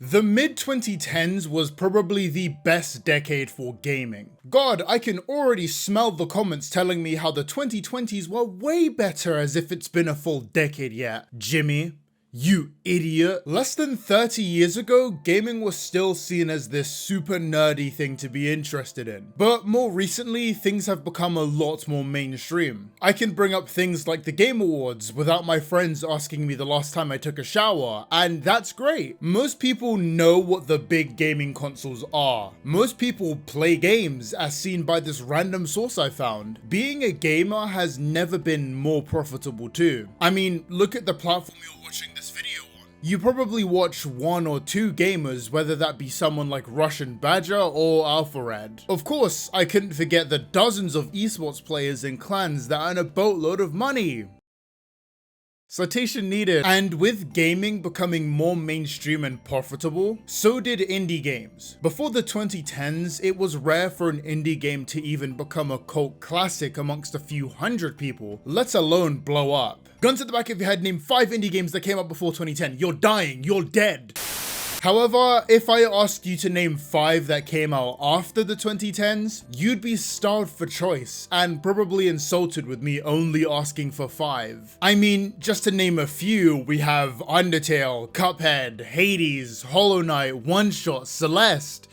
The mid-2010s was probably the best decade for gaming. God, I can already smell the comments telling me how the 2020s were way better as if it's been a full decade yet. Jimmy, you idiot. Less than 30 years ago, gaming was still seen as this super nerdy thing to be interested in. But more recently, things have become a lot more mainstream. I can bring up things like the Game Awards without my friends asking me the last time I took a shower, and that's great. Most people know what the big gaming consoles are. Most people play games, as seen by this random source I found. Being a gamer has never been more profitable too. I mean, look at the platform you're watching this video on. You probably watch one or two gamers, whether that be someone like Russian Badger or AlphaRed. Of course, I couldn't forget the dozens of esports players and clans that earn a boatload of money. Citation needed. And with gaming becoming more mainstream and profitable, so did indie games. Before the 2010s, it was rare for an indie game to even become a cult classic amongst a few hundred people, let alone blow up. Gun to the back of your head, name 5 indie games that came out before 2010. You're dying, you're dead. However, if I asked you to name 5 that came out after the 2010s, you'd be starved for choice and probably insulted with me only asking for 5. I mean, just to name a few, we have Undertale, Cuphead, Hades, Hollow Knight, One Shot, Celeste,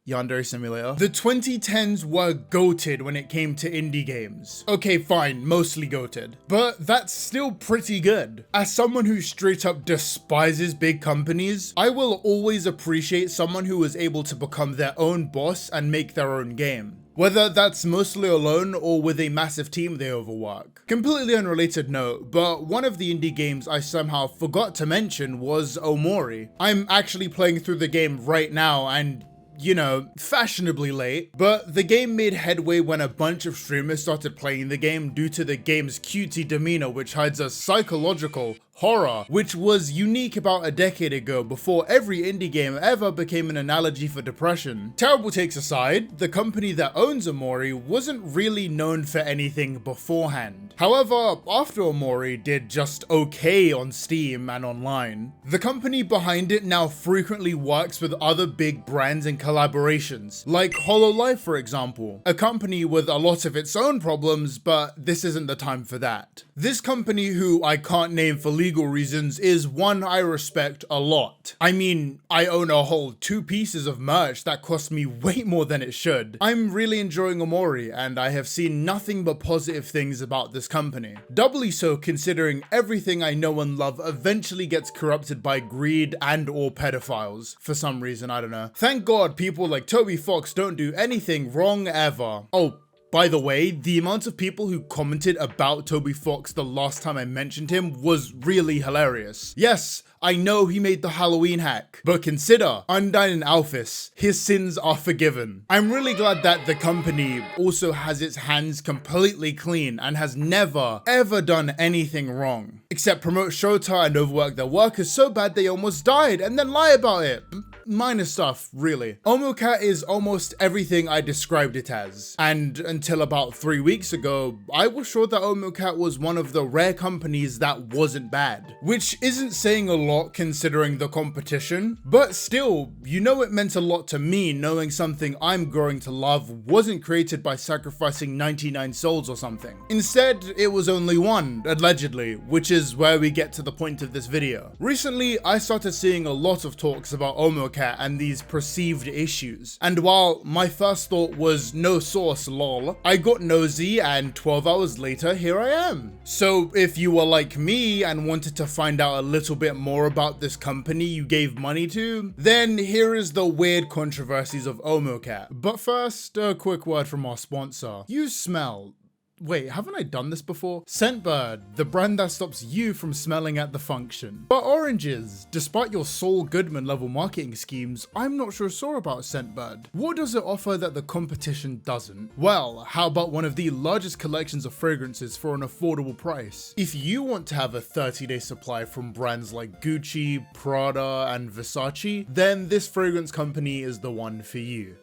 Yandere Simulator. The 2010s were goated when it came to indie games. Okay, fine, mostly goated, but that's still pretty good. As someone who straight up despises big companies, I will always appreciate someone who is able to become their own boss and make their own game. Whether that's mostly alone or with a massive team they overwork. Completely unrelated note, but one of the indie games I somehow forgot to mention was Omori. I'm actually playing through the game right now and you know, fashionably late, but the game made headway when a bunch of streamers started playing the game due to the game's cutesy demeanor, which hides a psychological horror, which was unique about a decade ago before every indie game ever became an analogy for depression. Terrible takes aside, the company that owns Omori wasn't really known for anything beforehand. However, after Omori did just okay on Steam and online, the company behind it now frequently works with other big brands and collaborations, like HoloLive for example, a company with a lot of its own problems, but this isn't the time for that. This company, who I can't name for legal reasons, is one I respect a lot. I mean, I own a whole 2 pieces of merch that cost me way more than it should. I'm really enjoying Omori, and I have seen nothing but positive things about this company. Doubly so considering everything I know and love eventually gets corrupted by greed and or pedophiles. For some reason, I don't know. Thank God people like Toby Fox don't do anything wrong ever. Oh, by the way, the amount of people who commented about Toby Fox the last time I mentioned him was really hilarious. Yes, I know he made the Halloween hack, but consider Undyne and Alphys, his sins are forgiven. I'm really glad that the company also has its hands completely clean and has never ever done anything wrong, except promote Shota and overwork their workers so bad they almost died and then lie about it. Minor stuff, really. Omocat is almost everything I described it as, and until about 3 weeks ago, I was sure that Omocat was one of the rare companies that wasn't bad, which isn't saying a lot considering the competition, but still, you know it meant a lot to me knowing something I'm growing to love wasn't created by sacrificing 99 souls or something. Instead, it was only one, allegedly, which is where we get to the point of this video. Recently, I started seeing a lot of talks about Omocat and these perceived issues, and while my first thought was no source lol, I got nosy and 12 hours later here I am. So if you were like me and wanted to find out a little bit more about this company you gave money to, then here is the weird controversies of Omocat. But first, a quick word from our sponsor. You smell. Wait, haven't I done this before? Scentbird, the brand that stops you from smelling at the function. But oranges, despite your Saul Goodman level marketing schemes, I'm not sure about Scentbird. What does it offer that the competition doesn't? Well, how about one of the largest collections of fragrances for an affordable price? If you want to have a 30-day supply from brands like Gucci, Prada, and Versace, then this fragrance company is the one for you.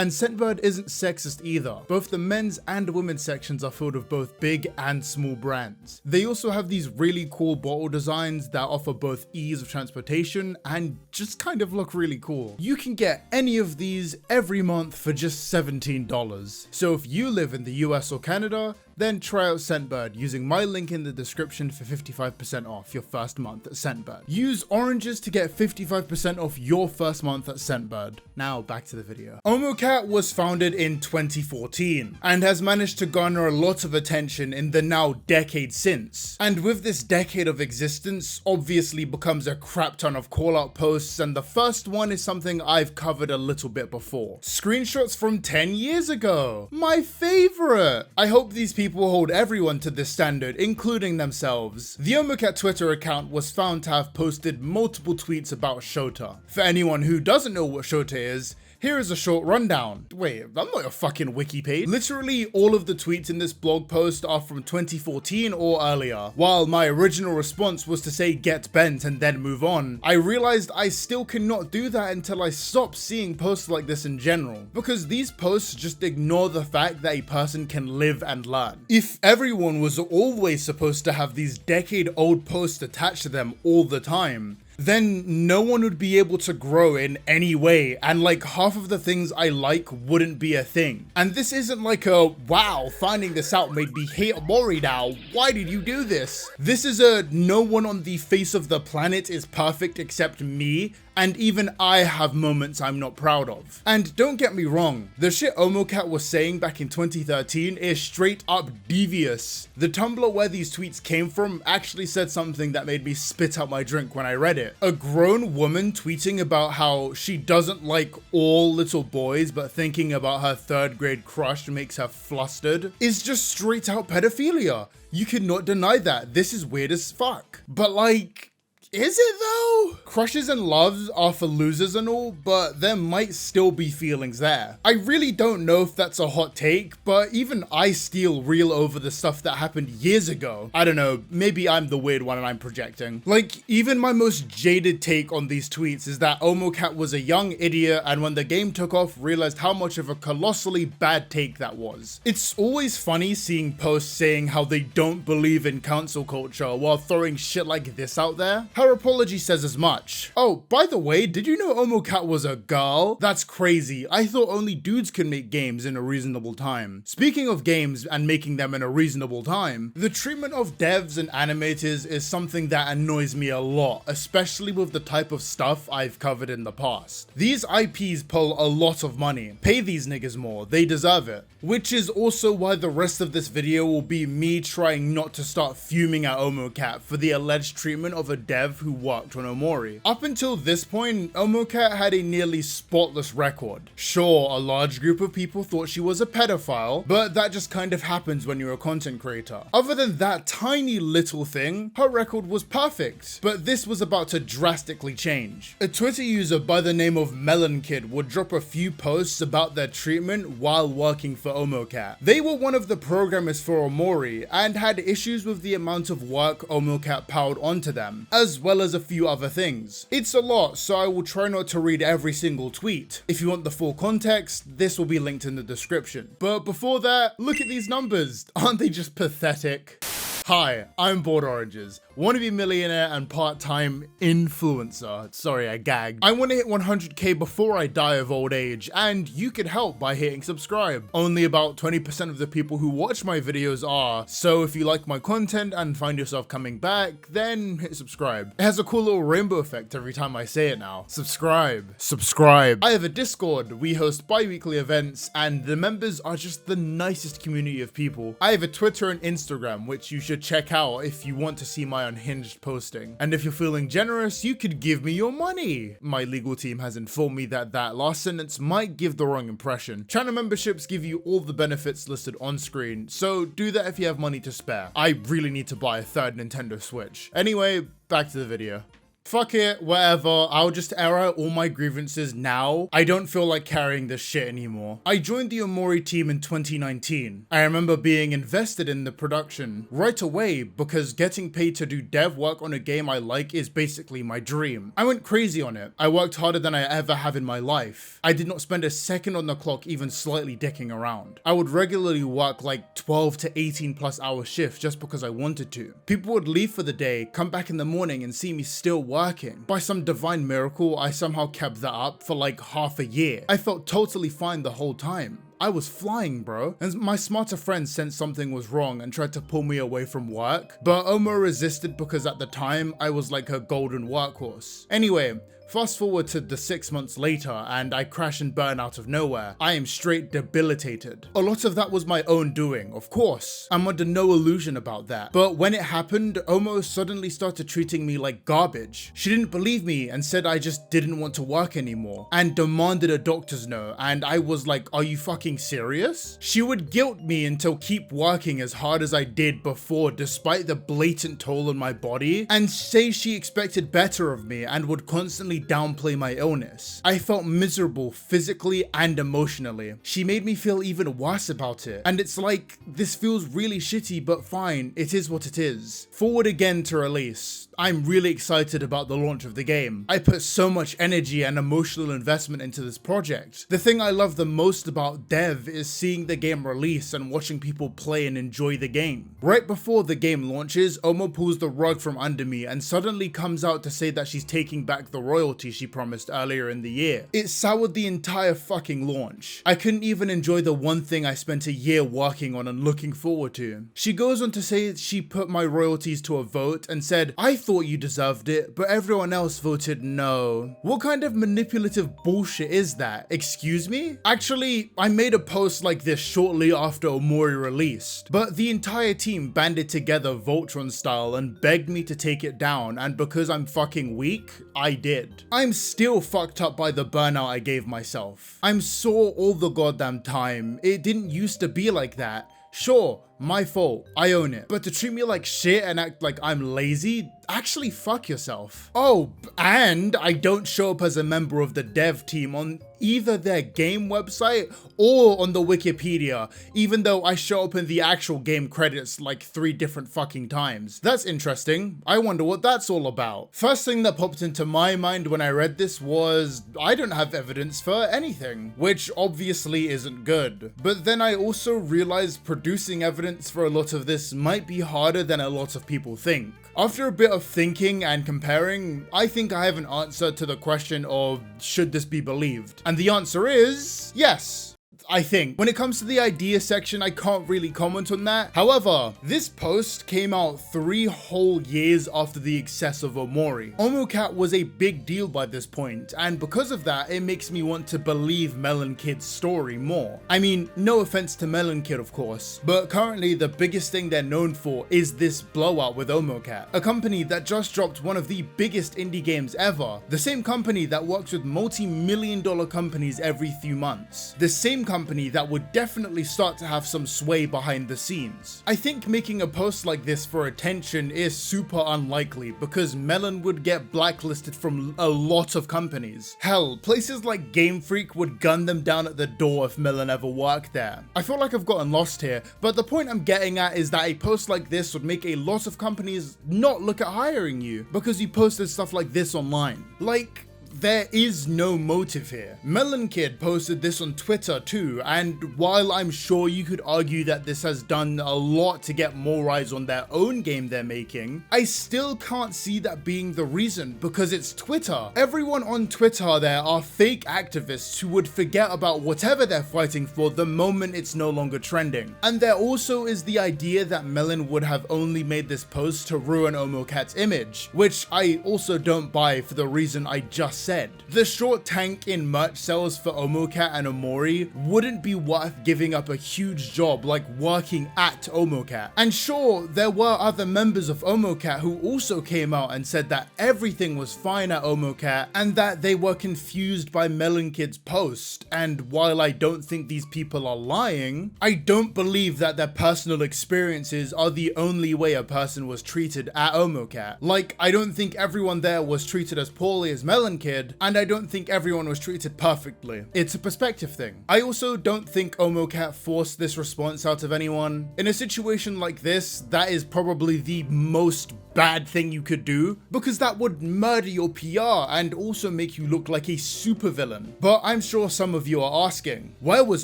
And Scentbird isn't sexist either. Both the men's and women's sections are filled with both big and small brands. They also have these really cool bottle designs that offer both ease of transportation and just kind of look really cool. You can get any of these every month for just $17. So if you live in the US or Canada, then try out Scentbird using my link in the description for 55% off your first month at Scentbird. Use oranges to get 55% off your first month at Scentbird. Now back to the video. Omocat was founded in 2014 and has managed to garner a lot of attention in the now decade since. And with this decade of existence, obviously becomes a crap ton of call out posts, and the first one is something I've covered a little bit before. Screenshots from 10 years ago. My favorite. I hope these people hold everyone to this standard, including themselves. The Omocat Twitter account was found to have posted multiple tweets about Shota. For anyone who doesn't know what Shota is, here is a short rundown. Wait, I'm not a fucking wiki page. Literally all of the tweets in this blog post are from 2014 or earlier. While my original response was to say get bent and then move on, I realized I still cannot do that until I stop seeing posts like this in general, because these posts just ignore the fact that a person can live and learn. If everyone was always supposed to have these decade-old posts attached to them all the time, then no one would be able to grow in any way, and like half of the things I like wouldn't be a thing. And this isn't like a, wow, finding this out made me hate Omori now, why did you do this? This is a, no one on the face of the planet is perfect except me, and even I have moments I'm not proud of. And don't get me wrong, the shit Omocat was saying back in 2013 is straight up devious. The Tumblr where these tweets came from actually said something that made me spit out my drink when I read it. A grown woman tweeting about how she doesn't like all little boys, but thinking about her 3rd grade crush makes her flustered is just straight out pedophilia. You cannot deny that. This is weird as fuck. But like, is it though? Crushes and loves are for losers and all, but there might still be feelings there. I really don't know if that's a hot take, but even I still reel over the stuff that happened years ago. I don't know, maybe I'm the weird one and I'm projecting. Like, even my most jaded take on these tweets is that Omocat was a young idiot, and when the game took off, realized how much of a colossally bad take that was. It's always funny seeing posts saying how they don't believe in cancel culture while throwing shit like this out there. Her apology says as much. Oh, by the way, did you know Omocat was a girl? That's crazy. I thought only dudes can make games in a reasonable time. Speaking of games and making them in a reasonable time, the treatment of devs and animators is something that annoys me a lot, especially with the type of stuff I've covered in the past. These IPs pull a lot of money. Pay these niggas more, they deserve it. Which is also why the rest of this video will be me trying not to start fuming at Omocat for the alleged treatment of a dev who worked on Omori. Up until this point, Omocat had a nearly spotless record. Sure, a large group of people thought she was a pedophile, but that just kind of happens when you're a content creator. Other than that tiny little thing, her record was perfect, but this was about to drastically change. A Twitter user by the name of MelonKid would drop a few posts about their treatment while working for Omocat. They were one of the programmers for Omori and had issues with the amount of work Omocat piled onto them, as well as a few other things. It's a lot, so I will try not to read every single tweet. If you want the full context, this will be linked in the description. But before that, look at these numbers. Aren't they just pathetic? Hi, I'm Bored Oranges, wannabe millionaire and part-time influencer. Sorry, I gagged. I want to hit 100k before I die of old age, and you can help by hitting subscribe. Only about 20% of the people who watch my videos are, so if you like my content and find yourself coming back, then hit subscribe. It has a cool little rainbow effect every time I say it now. Subscribe. Subscribe. I have a Discord, we host bi-weekly events, and the members are just the nicest community of people. I have a Twitter and Instagram, which you should check out if you want to see my unhinged posting. And if you're feeling generous, you could give me your money. My legal team has informed me that that last sentence might give the wrong impression. Channel memberships give you all the benefits listed on screen, so do that if you have money to spare. I really need to buy a 3rd Nintendo Switch. Anyway, back to the video. Fuck it, whatever, I'll just air out all my grievances now. I don't feel like carrying this shit anymore. I joined the Omori team in 2019. I remember being invested in the production right away because getting paid to do dev work on a game I like is basically my dream. I went crazy on it. I worked harder than I ever have in my life. I did not spend a second on the clock even slightly dicking around. I would regularly work like 12 to 18 plus hour shifts just because I wanted to. People would leave for the day, come back in the morning and see me still working. By some divine miracle, I somehow kept that up for like half a year. I felt totally fine the whole time. I was flying, bro. And my smarter friends sensed something was wrong and tried to pull me away from work, but Omo resisted because at the time, I was like her golden workhorse. Anyway, fast forward to the 6 months later and I crash and burn out of nowhere. I am straight debilitated. A lot of that was my own doing, of course. I'm under no illusion about that. But when it happened, Omo suddenly started treating me like garbage. She didn't believe me and said I just didn't want to work anymore and demanded a doctor's note, and I was like, are you fucking serious? She would guilt me until keep working as hard as I did before despite the blatant toll on my body and say she expected better of me and would constantly downplay my illness. I felt miserable physically and emotionally. She made me feel even worse about it. And it's like, this feels really shitty, but fine, it is what it is. Forward again to release. I'm really excited about the launch of the game. I put so much energy and emotional investment into this project. The thing I love the most about dev is seeing the game release and watching people play and enjoy the game. Right before the game launches, Omo pulls the rug from under me and suddenly comes out to say that she's taking back the royalty she promised earlier in the year. It soured the entire fucking launch. I couldn't even enjoy the one thing I spent a year working on and looking forward to. She goes on to say she put my royalties to a vote and said, I thought you deserved it, but everyone else voted no. What kind of manipulative bullshit is that? Excuse me? Actually, I made a post like this shortly after Omori released, but the entire team banded together Voltron style and begged me to take it down, and because I'm fucking weak, I did. I'm still fucked up by the burnout I gave myself. I'm sore all the goddamn time. It didn't used to be like that. Sure, my fault, I own it. But to treat me like shit and act like I'm lazy, actually fuck yourself. Oh, and I don't show up as a member of the dev team on either their game website or on the Wikipedia, even though I show up in the actual game credits like 3 different fucking times. That's interesting. I wonder what that's all about. First thing that popped into my mind when I read this was, I don't have evidence for anything, which obviously isn't good. But then I also realized producing evidence for a lot of this might be harder than a lot of people think. After a bit of thinking and comparing, I think I have an answer to the question of, should this be believed? And the answer is, yes. I think. When it comes to the idea section, I can't really comment on that. However, this post came out 3 whole years after the excess of Omori. Omocat was a big deal by this point, and because of that, it makes me want to believe MelonKid's story more. I mean, no offense to MelonKid, of course, but currently the biggest thing they're known for is this blowout with Omocat, a company that just dropped one of the biggest indie games ever, the same company that works with multi-million-dollar companies every few months, the same company that would definitely start to have some sway behind the scenes. I think making a post like this for attention is super unlikely because Melon would get blacklisted from a lot of companies. Hell, places like Game Freak would gun them down at the door if Melon ever worked there. I feel like I've gotten lost here, but the point I'm getting at is that a post like this would make a lot of companies not look at hiring you because you posted stuff like this online. Like, there is no motive here. MelonKid posted this on Twitter too, and while I'm sure you could argue that this has done a lot to get more eyes on their own game they're making, I still can't see that being the reason because it's Twitter. Everyone on Twitter there are fake activists who would forget about whatever they're fighting for the moment it's no longer trending. And there also is the idea that Melon would have only made this post to ruin Omocat's image, which I also don't buy for the reason I just said. The short tank in merch sales for Omocat and Omori wouldn't be worth giving up a huge job like working at Omocat. And sure, there were other members of Omocat who also came out and said that everything was fine at Omocat and that they were confused by MelonKid's post. And while I don't think these people are lying, I don't believe that their personal experiences are the only way a person was treated at Omocat. Like, I don't think everyone there was treated as poorly as MelonKid, and I don't think everyone was treated perfectly. It's a perspective thing. I also don't think Omocat forced this response out of anyone. In a situation like this, that is probably the most bad thing you could do, because that would murder your PR and also make you look like a supervillain. But I'm sure some of you are asking, where was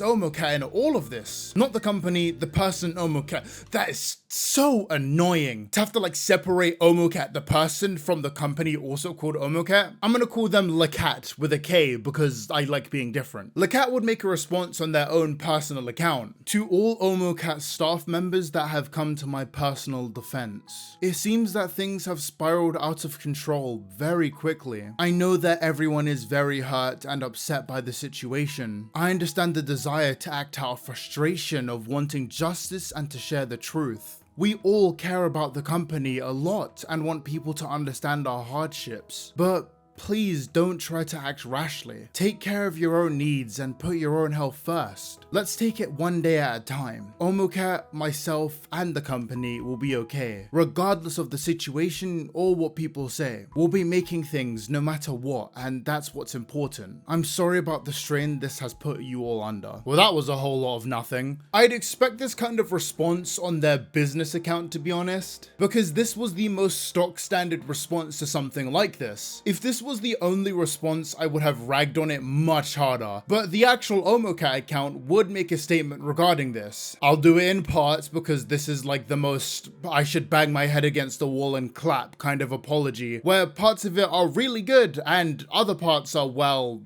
Omocat in all of this? Not the company, the person Omocat. That is so annoying to have to like separate Omocat the person from the company also called Omocat. I'm gonna call them LaCat with a K because I like being different. LaCat would make a response on their own personal account. To all Omocat staff members that have come to my personal defense, it seems that things have spiraled out of control very quickly. I know that everyone is very hurt and upset by the situation. I understand the desire to act out of frustration of wanting justice and to share the truth. We all care about the company a lot and want people to understand our hardships, but please don't try to act rashly. Take care of your own needs and put your own health first. Let's take it one day at a time. Omocat, myself, and the company will be okay, regardless of the situation or what people say. We'll be making things no matter what, and that's what's important. I'm sorry about the strain this has put you all under. Well, that was a whole lot of nothing. I'd expect this kind of response on their business account, to be honest, because this was the most stock standard response to something like this. If this was the only response, I would have ragged on it much harder, but the actual Omocat account would make a statement regarding this. I'll do it in parts because this is like the most I should bang my head against the wall and clap kind of apology, where parts of it are really good and other parts are, well,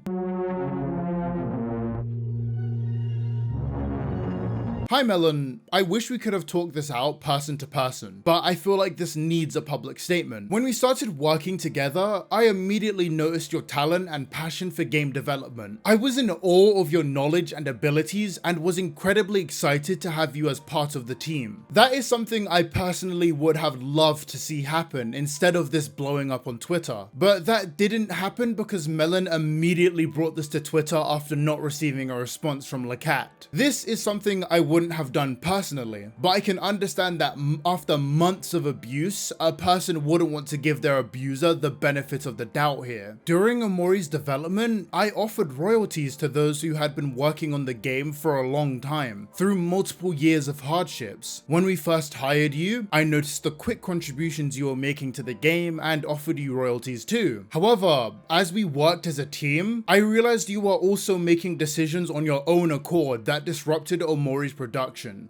hi Melon, I wish we could have talked this out person to person, but I feel like this needs a public statement. When we started working together, I immediately noticed your talent and passion for game development. I was in awe of your knowledge and abilities and was incredibly excited to have you as part of the team. That is something I personally would have loved to see happen instead of this blowing up on Twitter. But that didn't happen because Melon immediately brought this to Twitter after not receiving a response from LaCat. This is something I wouldn't have done personally, but I can understand that after months of abuse, a person wouldn't want to give their abuser the benefit of the doubt here. During Omori's development, I offered royalties to those who had been working on the game for a long time, through multiple years of hardships. When we first hired you, I noticed the quick contributions you were making to the game and offered you royalties too. However, as we worked as a team, I realized you were also making decisions on your own accord that disrupted Omori's production,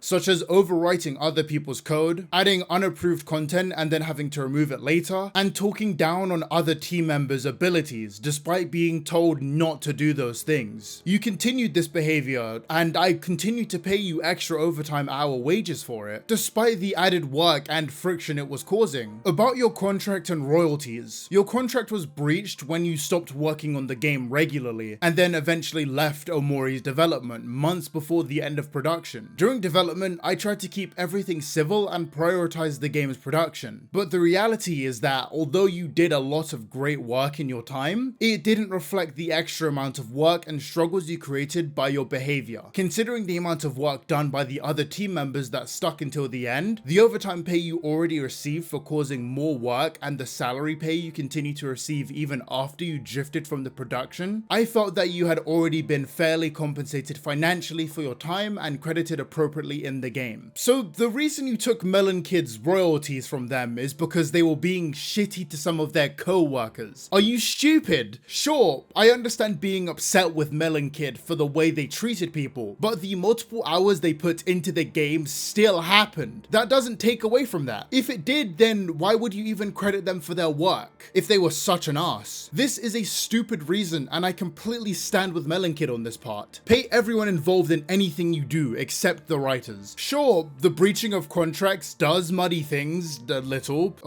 such as overwriting other people's code, adding unapproved content and then having to remove it later, and talking down on other team members' abilities despite being told not to do those things. You continued this behavior, and I continued to pay you extra overtime hour wages for it, despite the added work and friction it was causing. About your contract and royalties, your contract was breached when you stopped working on the game regularly, and then eventually left Omori's development months before the end of production. During development, I tried to keep everything civil and prioritize the game's production, but the reality is that although you did a lot of great work in your time, it didn't reflect the extra amount of work and struggles you created by your behavior. Considering the amount of work done by the other team members that stuck until the end, the overtime pay you already received for causing more work, and the salary pay you continue to receive even after you drifted from the production, I felt that you had already been fairly compensated financially for your time and credited appropriately in the game. So the reason you took MelonKid's royalties from them is because they were being shitty to some of their co-workers. Are you stupid? Sure, I understand being upset with MelonKid for the way they treated people, but the multiple hours they put into the game still happened. That doesn't take away from that. If it did, then why would you even credit them for their work if they were such an ass? This is a stupid reason, and I completely stand with MelonKid on this part. Pay everyone involved in anything you do except accept the writers. Sure, the breaching of contracts does muddy things a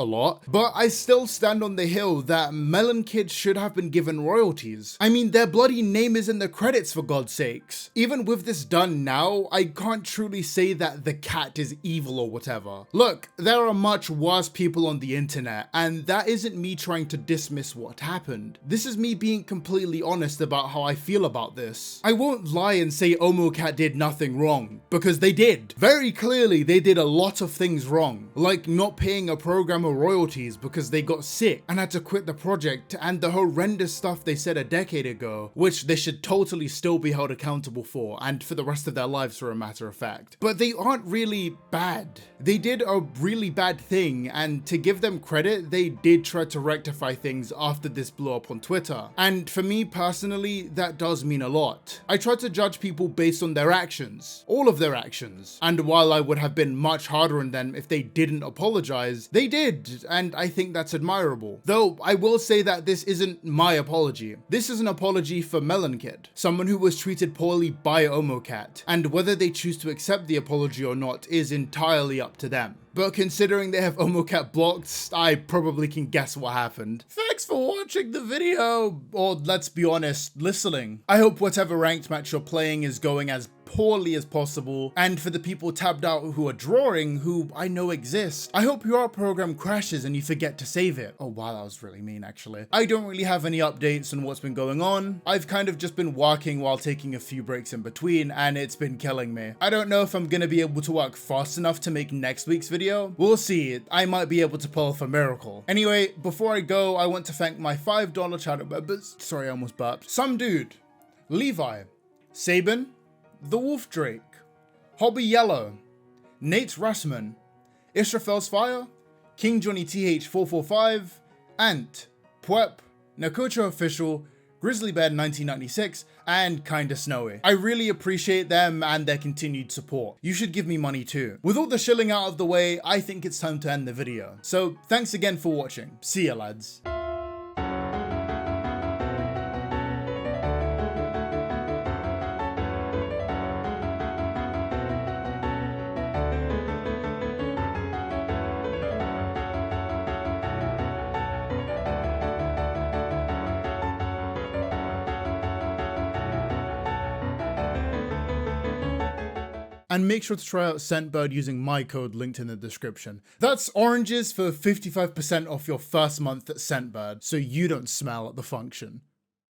lot, but I still stand on the hill that MelonKid should have been given royalties. I mean, their bloody name is in the credits, for God's sakes. Even with this done now, I can't truly say that the cat is evil or whatever. Look, there are much worse people on the internet, and that isn't me trying to dismiss what happened. This is me being completely honest about how I feel about this. I won't lie and say Omocat did nothing wrong, because they did. Very clearly, they did a lot of things wrong, like not paying a programmer royalties because they got sick and had to quit the project, and the horrendous stuff they said a decade ago, which they should totally still be held accountable for, and for the rest of their lives for a matter of fact. But they aren't really bad. They did a really bad thing, and to give them credit, they did try to rectify things after this blew up on Twitter. And for me personally, that does mean a lot. I try to judge people based on their actions, all of their actions. And while I would have been much harder on them if they didn't apologize, they did, and I think that's admirable. Though I will say that this isn't my apology. This is an apology for MelonKid, someone who was treated poorly by Omocat, and whether they choose to accept the apology or not is entirely up to them. But considering they have Omocat blocked, I probably can guess what happened. Thanks for watching the video, or let's be honest, listening. I hope whatever ranked match you're playing is going as poorly as possible, and for the people tabbed out who are drawing, who I know exist, I hope your program crashes and you forget to save it. Oh wow, that was really mean actually. I don't really have any updates on what's been going on. I've kind of just been working while taking a few breaks in between, and it's been killing me. I don't know if I'm gonna be able to work fast enough to make next week's video. We'll see. I might be able to pull off a miracle. Anyway, before I go, I want to thank my $5 channel members. Sorry, I almost burped. Some Dude, Levi, Sabin, The Wolf Drake, Hobby Yellow, Nate Rassman, Israfel's Fire, King Johnny TH445, Ant, Pwep, Nakocho Official, Grizzly Bear 1996, and Kinda Snowy. I really appreciate them and their continued support. You should give me money too. With all the shilling out of the way, I think it's time to end the video. So thanks again for watching. See ya, lads. And make sure to try out Scentbird using my code linked in the description. That's oranges for 55% off your first month at Scentbird, so you don't smell at the function.